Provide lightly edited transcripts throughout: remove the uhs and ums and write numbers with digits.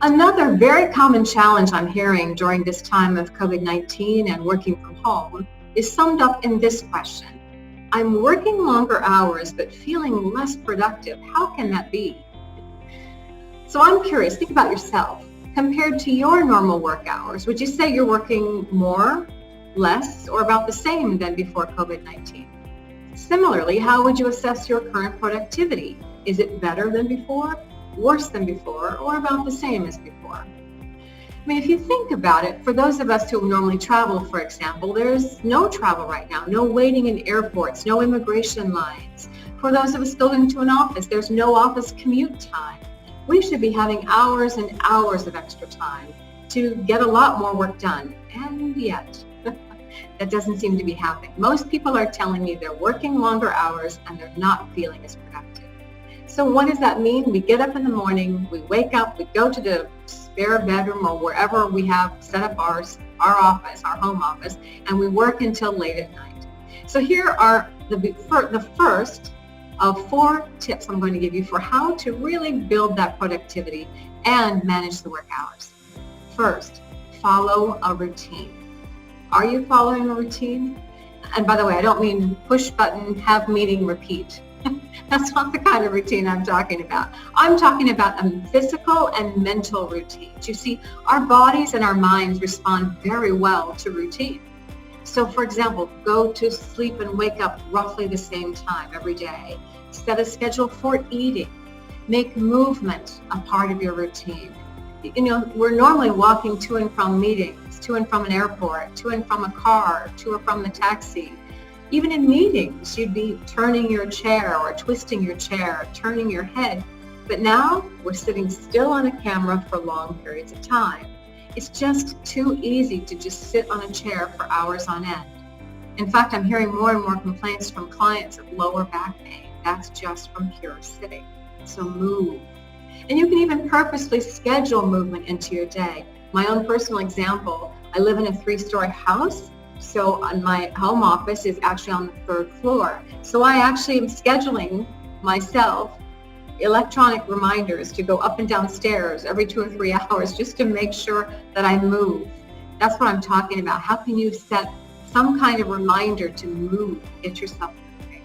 Another very common challenge I'm hearing during this time of COVID-19 and working from home is summed up in this question. I'm working longer hours but feeling less productive. How can that be? So I'm curious, think about yourself. Compared to your normal work hours, would you say you're working more, less, or about the same than before COVID-19? Similarly, how would you assess your current productivity? Is it better than before, worse than before, or about the same as before? I mean, if you think about it, for those of us who normally travel, for example, there's no travel right now, no waiting in airports, no immigration lines. For those of us going to an office, there's no office commute time. We should be having hours and hours of extra time to get a lot more work done, and yet that doesn't seem to be happening. Most people are telling me they're working longer hours and they're not feeling as productive. So what does that mean? We get up in the morning, we wake up, we go to the spare bedroom or wherever we have set up our office, our home office, and we work until late at night. So here are the first of 4 tips I'm going to give you for how to really build that productivity and manage the work hours. First, follow a routine. Are you following a routine? And by the way, I don't mean push button, have meeting, repeat. That's not the kind of routine I'm talking about. I'm talking about a physical and mental routine. You see, our bodies and our minds respond very well to routine. So for example, go to sleep and wake up roughly the same time every day. Set a schedule for eating. Make movement a part of your routine. You know, we're normally walking to and from meetings, to and from an airport, to and from a car, to or from the taxi. Even in meetings, you'd be turning your chair or twisting your chair, turning your head. But now we're sitting still on a camera for long periods of time. It's just too easy to just sit on a chair for hours on end. In fact, I'm hearing more and more complaints from clients of lower back pain. That's just from pure sitting. So move. And you can even purposely schedule movement into your day. My own personal example, I live in a 3-story house. So my home office is actually on the 3rd floor. So I actually am scheduling myself electronic reminders to go up and down stairs every 2 or 3 hours just to make sure that I move. That's what I'm talking about. How can you set some kind of reminder to move, get yourself moving?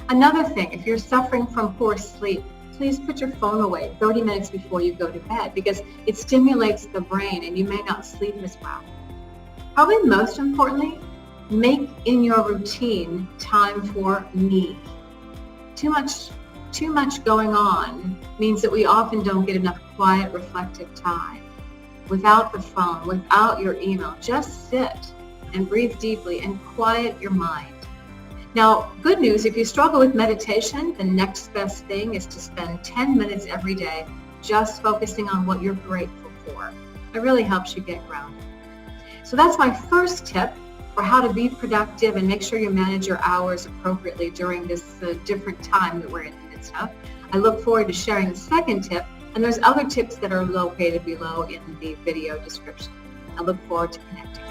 Another thing, if you're suffering from poor sleep, please put your phone away 30 minutes before you go to bed because it stimulates the brain and you may not sleep as well. Probably most importantly, make in your routine time for me. Too much going on means that we often don't get enough quiet, reflective time. Without the phone, without your email, just sit and breathe deeply and quiet your mind. Now, good news, if you struggle with meditation, the next best thing is to spend 10 minutes every day just focusing on what you're grateful for. It really helps you get grounded. So that's my first tip for how to be productive and make sure you manage your hours appropriately during this different time that we're in the midst of. I look forward to sharing the second tip, and there's other tips that are located below in the video description. I look forward to connecting.